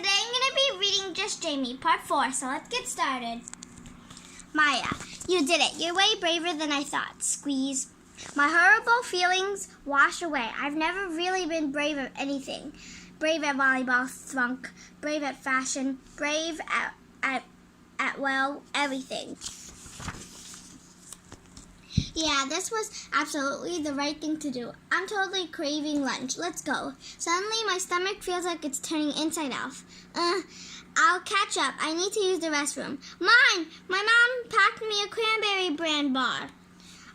Today I'm going to be reading Just Jaime, Part 4, so let's get started. Maya, you did it. You're way braver than I thought. Squeeze. My horrible feelings wash away. I've never really been brave at anything. Brave at volleyball, thunk. Brave at fashion. Brave at everything. Yeah, this was absolutely the right thing to do. I'm totally craving lunch. Let's go. Suddenly, my stomach feels like it's turning inside out. I'll catch up. I need to use the restroom. Mine! My mom packed me a cranberry brand bar.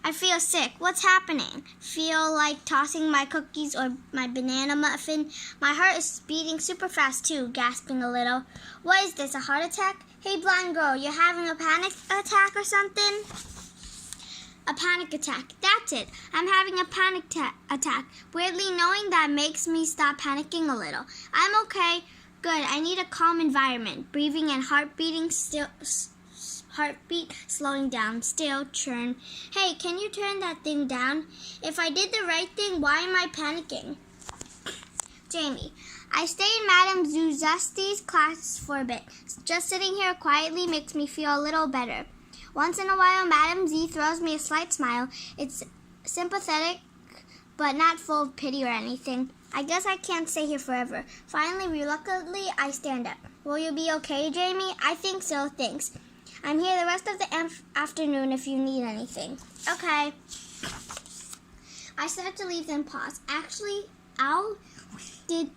I feel sick. What's happening? Feel like tossing my cookies or my banana muffin. My heart is beating super fast too, gasping a little. What is this, a heart attack? Hey, blind girl, you're having a panic attack or something? A panic attack. That's it. I'm having a panic attack. Weirdly, knowing that makes me stop panicking a little. I'm okay. Good. I need a calm environment. Breathing and heartbeat slowing down. Still churn. Hey, can you turn that thing down? If I did the right thing, why am I panicking? Jaime. I stay in Madame Zuzasti's class for a bit. Just sitting here quietly makes me feel a little better. Once in a while, Madame Z throws me a slight smile. It's sympathetic, but not full of pity or anything. I guess I can't stay here forever. Finally, reluctantly, I stand up. Will you be okay, Jaime? I think so, thanks. I'm here the rest of the afternoon if you need anything. Okay. I start to leave, then pause. Actually, did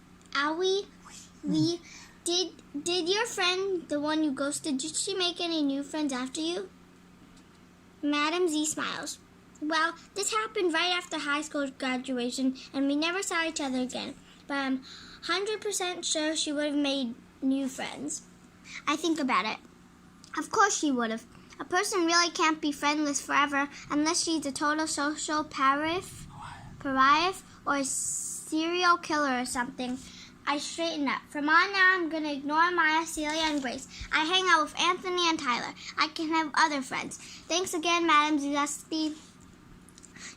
your friend, the one you ghosted, did she make any new friends after you? Madame Z smiles. Well, this happened right after high school graduation, and we never saw each other again. But I'm 100% sure she would have made new friends. I think about it. Of course she would have. A person really can't be friendless forever unless she's a total social pariah or a serial killer or something. I straighten up. From on now, I'm going to ignore Maya, Celia, and Grace. I hang out with Anthony and Tyler. I can have other friends. Thanks again, Madame Zugasti.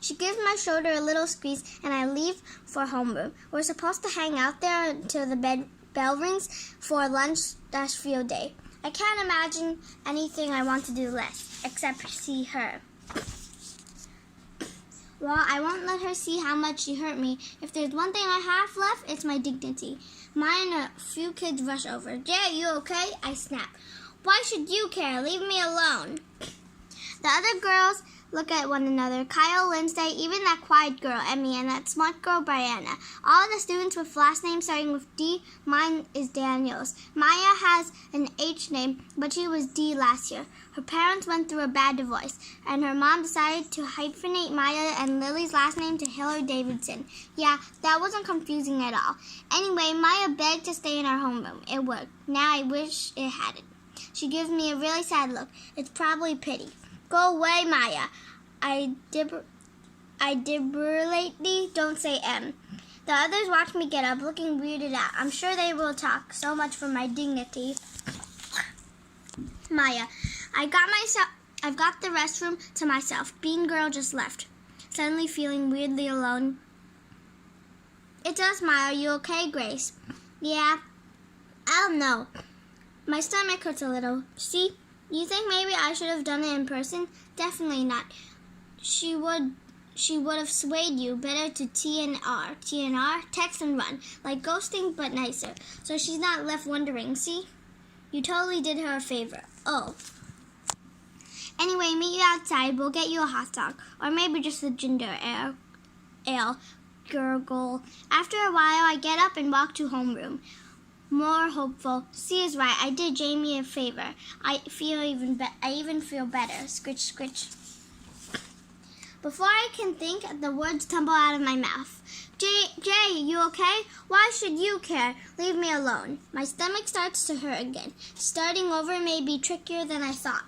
She gives my shoulder a little squeeze, and I leave for homeroom. We're supposed to hang out there until the bell rings for lunch/field day. I can't imagine anything I want to do less, except see her. Well, I won't let her see how much she hurt me. If there's one thing I have left, it's my dignity. Mine and a few kids rush over. Jay, you okay? I snap. Why should you care? Leave me alone. The other girls look at one another. Kyle, Lindsay, even that quiet girl, Emmy, and that smart girl, Brianna. All the students with last names starting with D. Mine is Daniels. Maya has an H name, but she was D last year. Her parents went through a bad divorce, and her mom decided to hyphenate Maya and Lily's last name to Hillary Davidson. Yeah, that wasn't confusing at all. Anyway, Maya begged to stay in our homeroom. It worked. Now I wish it hadn't. She gives me a really sad look. It's probably pity. Go away, Maya. I deliberately don't say M. The others watch me get up, looking weirded out. I'm sure they will talk. So much for my dignity. Maya, I've got the restroom to myself. Bean Girl just left. Suddenly feeling weirdly alone. It's us, Maya. Are you okay, Grace? Yeah. I don't know. My stomach hurts a little. See? You think maybe I should have done it in person? Definitely not. She would have swayed you better to TNR. TNR? Text and run. Like ghosting, but nicer. So she's not left wondering, see? You totally did her a favor. Oh. Anyway, meet you outside. We'll get you a hot dog. Or maybe just a ginger ale. Gurgle. After a while, I get up and walk to homeroom. More hopeful. C is right. I did Jaime a favor. I even feel better. Scritch, scritch. Before I can think, the words tumble out of my mouth. Jay, you okay? Why should you care? Leave me alone. My stomach starts to hurt again. Starting over may be trickier than I thought.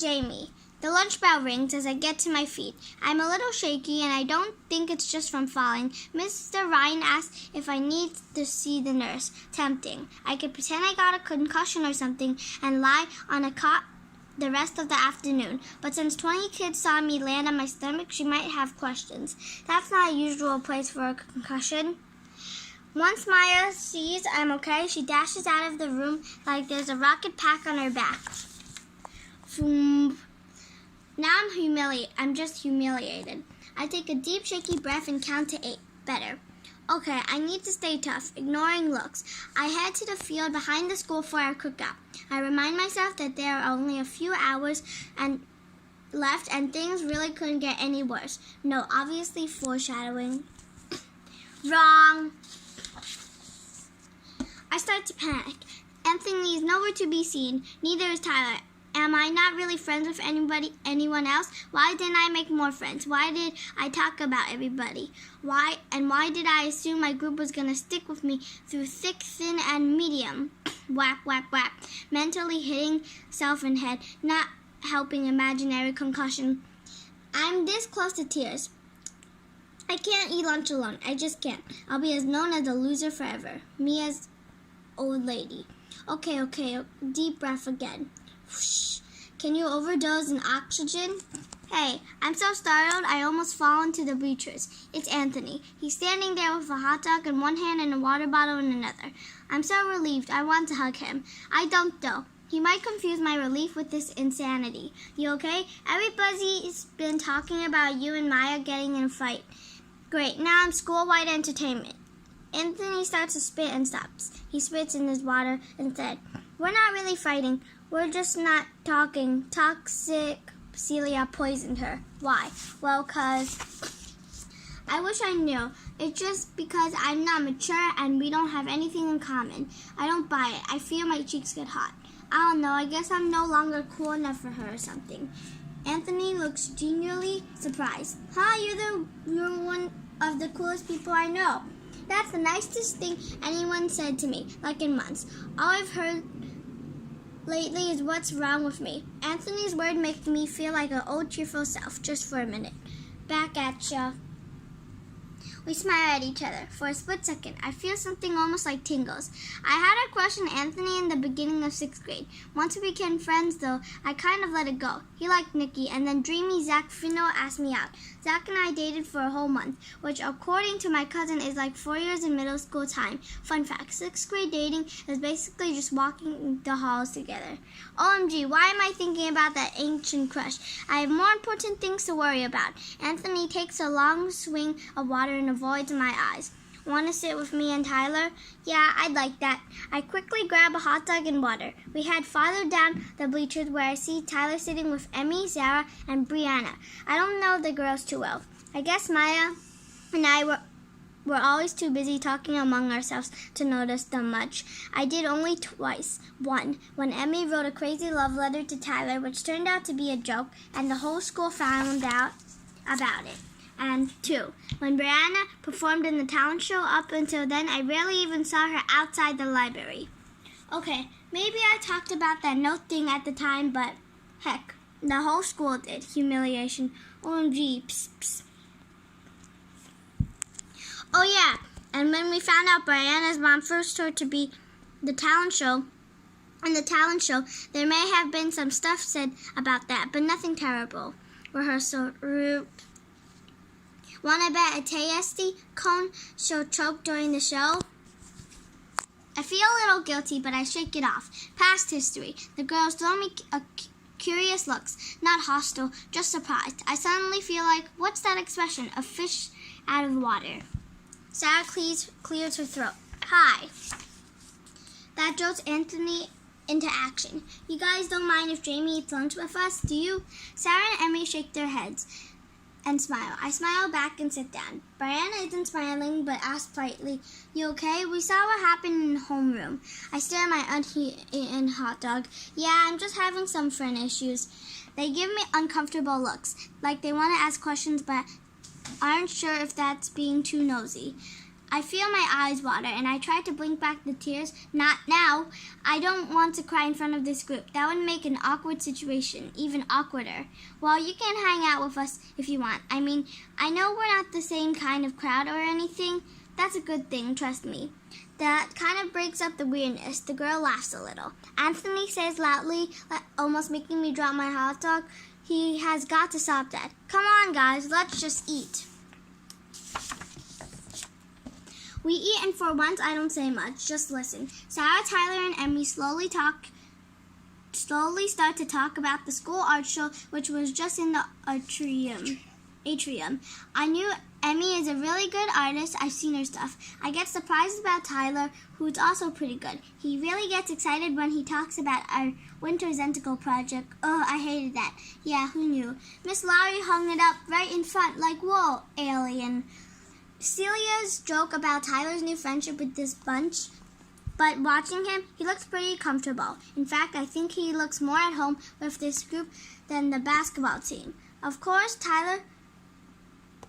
Jaime. The lunch bell rings as I get to my feet. I'm a little shaky, and I don't think it's just from falling. Mr. Ryan asks if I need to see the nurse. Tempting. I could pretend I got a concussion or something and lie on a cot the rest of the afternoon. But since 20 kids saw me land on my stomach, she might have questions. That's not a usual place for a concussion. Once Maya sees I'm okay, she dashes out of the room like there's a rocket pack on her back. Now I'm just humiliated. I take a deep, shaky breath and count to 8. Better. Okay, I need to stay tough, ignoring looks. I head to the field behind the school for our cookout. I remind myself that there are only a few hours left and things really couldn't get any worse. No, obviously foreshadowing. Wrong. I start to panic. Anthony is nowhere to be seen. Neither is Tyler. Am I not really friends with anyone else? Why didn't I make more friends? Why did I talk about everybody? Why did I assume my group was going to stick with me through thick, thin, and medium? Whap, whap, whap. Mentally hitting self in head, not helping imaginary concussion. I'm this close to tears. I can't eat lunch alone. I just can't. I'll be as known as a loser forever. Me as old lady. Okay. Deep breath again. Whoosh. Can you overdose in oxygen? Hey, I'm so startled I almost fall into the bleachers. It's Anthony. He's standing there with a hot dog in one hand and a water bottle in another. I'm so relieved. I want to hug him. I don't though. He might confuse my relief with this insanity. You okay? Everybody's been talking about you and Maya getting in a fight. Great, now I'm school-wide entertainment. Anthony starts to spit and stops. He spits in his water and said, We're not really fighting. We're just not talking. Toxic Celia poisoned her. Why? Well, 'cause I wish I knew. It's just because I'm not mature and we don't have anything in common. I don't buy it. I feel my cheeks get hot. I don't know. I guess I'm no longer cool enough for her or something. Anthony looks genuinely surprised. Huh? You're one of the coolest people I know. That's the nicest thing anyone said to me, like in months. All I've heard lately is what's wrong with me. Anthony's word makes me feel like an old cheerful self, just for a minute. Back at ya. We smile at each other. For a split second, I feel something almost like tingles. I had a crush on Anthony in the beginning of 6th grade. Once we became friends, though, I kind of let it go. He liked Nikki, and then dreamy Zach Fino asked me out. Zach and I dated for a whole month, which according to my cousin is like 4 years in middle school time. Fun fact, 6th grade dating is basically just walking the halls together. OMG, why am I thinking about that ancient crush? I have more important things to worry about. Anthony takes a long swing of water and avoids my eyes. Want to sit with me and Tyler? Yeah, I'd like that. I quickly grab a hot dog and water. We head farther down the bleachers where I see Tyler sitting with Emmy, Zara, and Brianna. I don't know the girls too well. I guess Maya and I were always too busy talking among ourselves to notice them much. I did only twice. One, when Emmy wrote a crazy love letter to Tyler, which turned out to be a joke, and the whole school found out about it. And 2, when Brianna performed in the talent show. Up until then, I rarely even saw her outside the library. Okay, maybe I talked about that note thing at the time, but heck, the whole school did. Humiliation. OMG. Psst, psst. Oh yeah, and when we found out Brianna's mom forced her to be in the talent show, there may have been some stuff said about that, but nothing terrible. Rehearsal. Wanna bet a tasty cone she'll choke during the show? I feel a little guilty, but I shake it off. Past history. The girls throw me curious looks, not hostile, just surprised. I suddenly feel like, what's that expression? A fish out of water. Sarah clears her throat. Hi. That jolts Anthony into action. You guys don't mind if Jaime eats lunch with us, do you? Sarah and Emmy shake their heads and smile. I smile back and sit down. Brianna isn't smiling, but asks politely, You okay? We saw what happened in homeroom. I stare at my uneaten hot dog. Yeah, I'm just having some friend issues. They give me uncomfortable looks, like they want to ask questions, but aren't sure if that's being too nosy. I feel my eyes water, and I try to blink back the tears. Not now. I don't want to cry in front of this group. That would make an awkward situation even awkwarder. Well, you can hang out with us if you want. I mean, I know we're not the same kind of crowd or anything. That's a good thing, trust me. That kind of breaks up the weirdness. The girl laughs a little. Anthony says loudly, almost making me drop my hot dog, he has got to stop that. Come on, guys, let's just eat. We eat, and for once I don't say much, just listen. Sarah, Tyler, and Emmy slowly start to talk about the school art show, which was just in the atrium. I knew Emmy is a really good artist. I've seen her stuff. I get surprised about Tyler, who's also pretty good. He really gets excited when he talks about our winter Zenticle project. Oh, I hated that. Yeah, who knew? Miss Lowry hung it up right in front like, whoa, alien. Celia's joke about Tyler's new friendship with this bunch, but watching him, he looks pretty comfortable. In fact, I think he looks more at home with this group than the basketball team. Of course, Tyler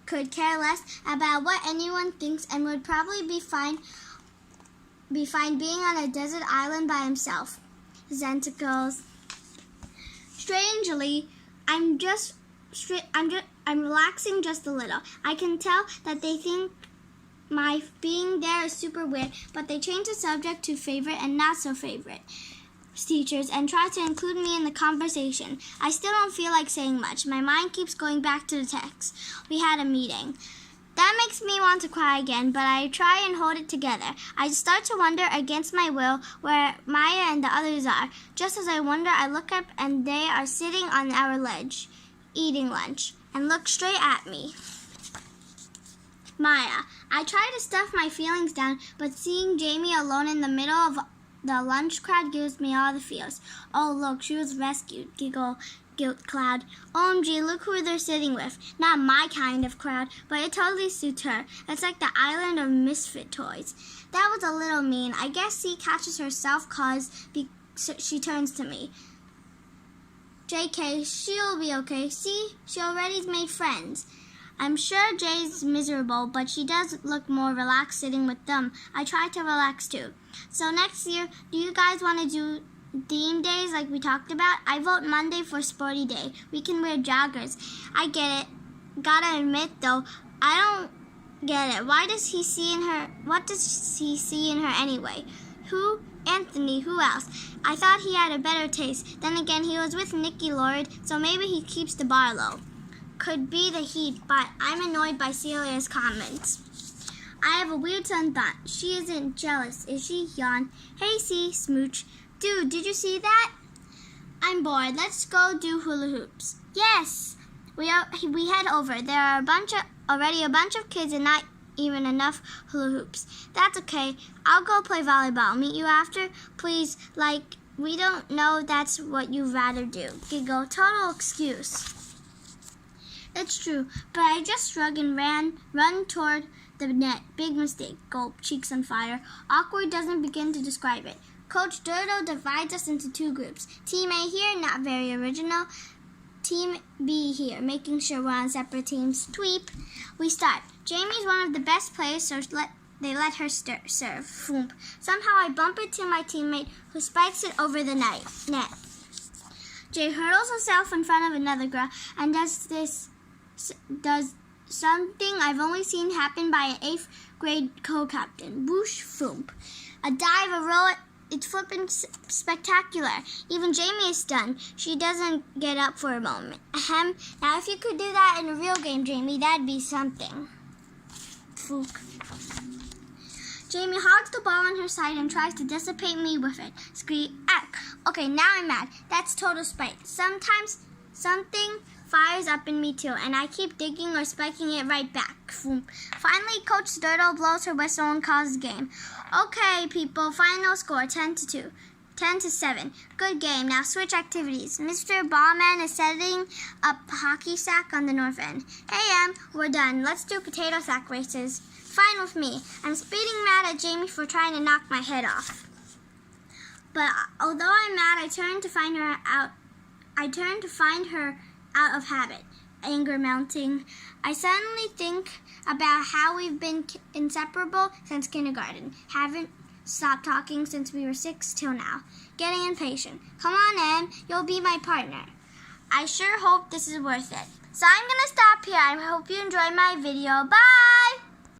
could care less about what anyone thinks and would probably be fine being on a desert island by himself. Zenticles. Strangely, I'm relaxing just a little. I can tell that they think my being there is super weird, but they change the subject to favorite and not so favorite teachers and try to include me in the conversation. I still don't feel like saying much. My mind keeps going back to the text. We had a meeting. That makes me want to cry again, but I try and hold it together. I start to wonder against my will where Maya and the others are. Just as I wonder, I look up and they are sitting on our ledge, eating lunch, and look straight at me. Maya. I try to stuff my feelings down, but seeing Jaime alone in the middle of the lunch crowd gives me all the feels. Oh, look, she was rescued. Giggle, guilt cloud. OMG, look who they're sitting with. Not my kind of crowd, but it totally suits her. It's like the island of misfit toys. That was a little mean. I guess she catches herself cause she turns to me. JK, she'll be okay. See, she already made friends. I'm sure Jay's miserable, but she does look more relaxed sitting with them. I try to relax too. So next year, do you guys want to do theme days like we talked about? I vote Monday for Sporty Day. We can wear joggers. I get it. Gotta admit though, I don't get it. What does he see in her anyway? Who? Anthony, who else? I thought he had a better taste. Then again, he was with Nikki Lord, so maybe he keeps the bar low. Could be the heat, but I'm annoyed by Celia's comments. I have a weird sun thought. She isn't jealous, is she? Yawn. Hey, C, smooch. Dude, did you see that? I'm bored. Let's go do hula hoops. Yes! We head over. There are already a bunch of kids and not even enough hula hoops. That's okay. I'll go play volleyball. Meet you after? Please, we don't know that's what you'd rather do. Giggle. Total excuse. It's true, but I just shrug and run toward the net. Big mistake. Gulp, cheeks on fire. Awkward doesn't begin to describe it. Coach Durdo divides us into two groups. Team A here, not very original. Team B here, making sure we're on separate teams. Tweep. We start. Jamie's one of the best players, so they let her serve. Foomp. Somehow I bump into my teammate, who spikes it over the net. Jay hurdles herself in front of another girl and does something I've only seen happen by an 8th grade co-captain. Whoosh, foomp. A dive, a roll, it's flippin' spectacular. Even Jaime is stunned. She doesn't get up for a moment. Ahem. Now if you could do that in a real game, Jaime, that'd be something. Fook. Jaime hogs the ball on her side and tries to dissipate me with it. Scream, ack. Okay, now I'm mad. That's total spite. Sometimes something fires up in me too, and I keep digging or spiking it right back. Finally, Coach Sturtle blows her whistle and calls the game. Okay, people, final score, 10-2. 10-7. Good game. Now switch activities. Mr. Ballman is setting up hockey sack on the north end. Hey, we're done. Let's do potato sack races. Fine with me. I'm speeding mad at Jaime for trying to knock my head off. But although I'm mad, I turn to find her out of habit. Anger mounting. I suddenly think about how we've been inseparable since kindergarten. Haven't stopped talking since we were 6 till now. Getting impatient. Come on, Em. You'll be my partner. I sure hope this is worth it. So I'm gonna stop here. I hope you enjoyed my video. Bye!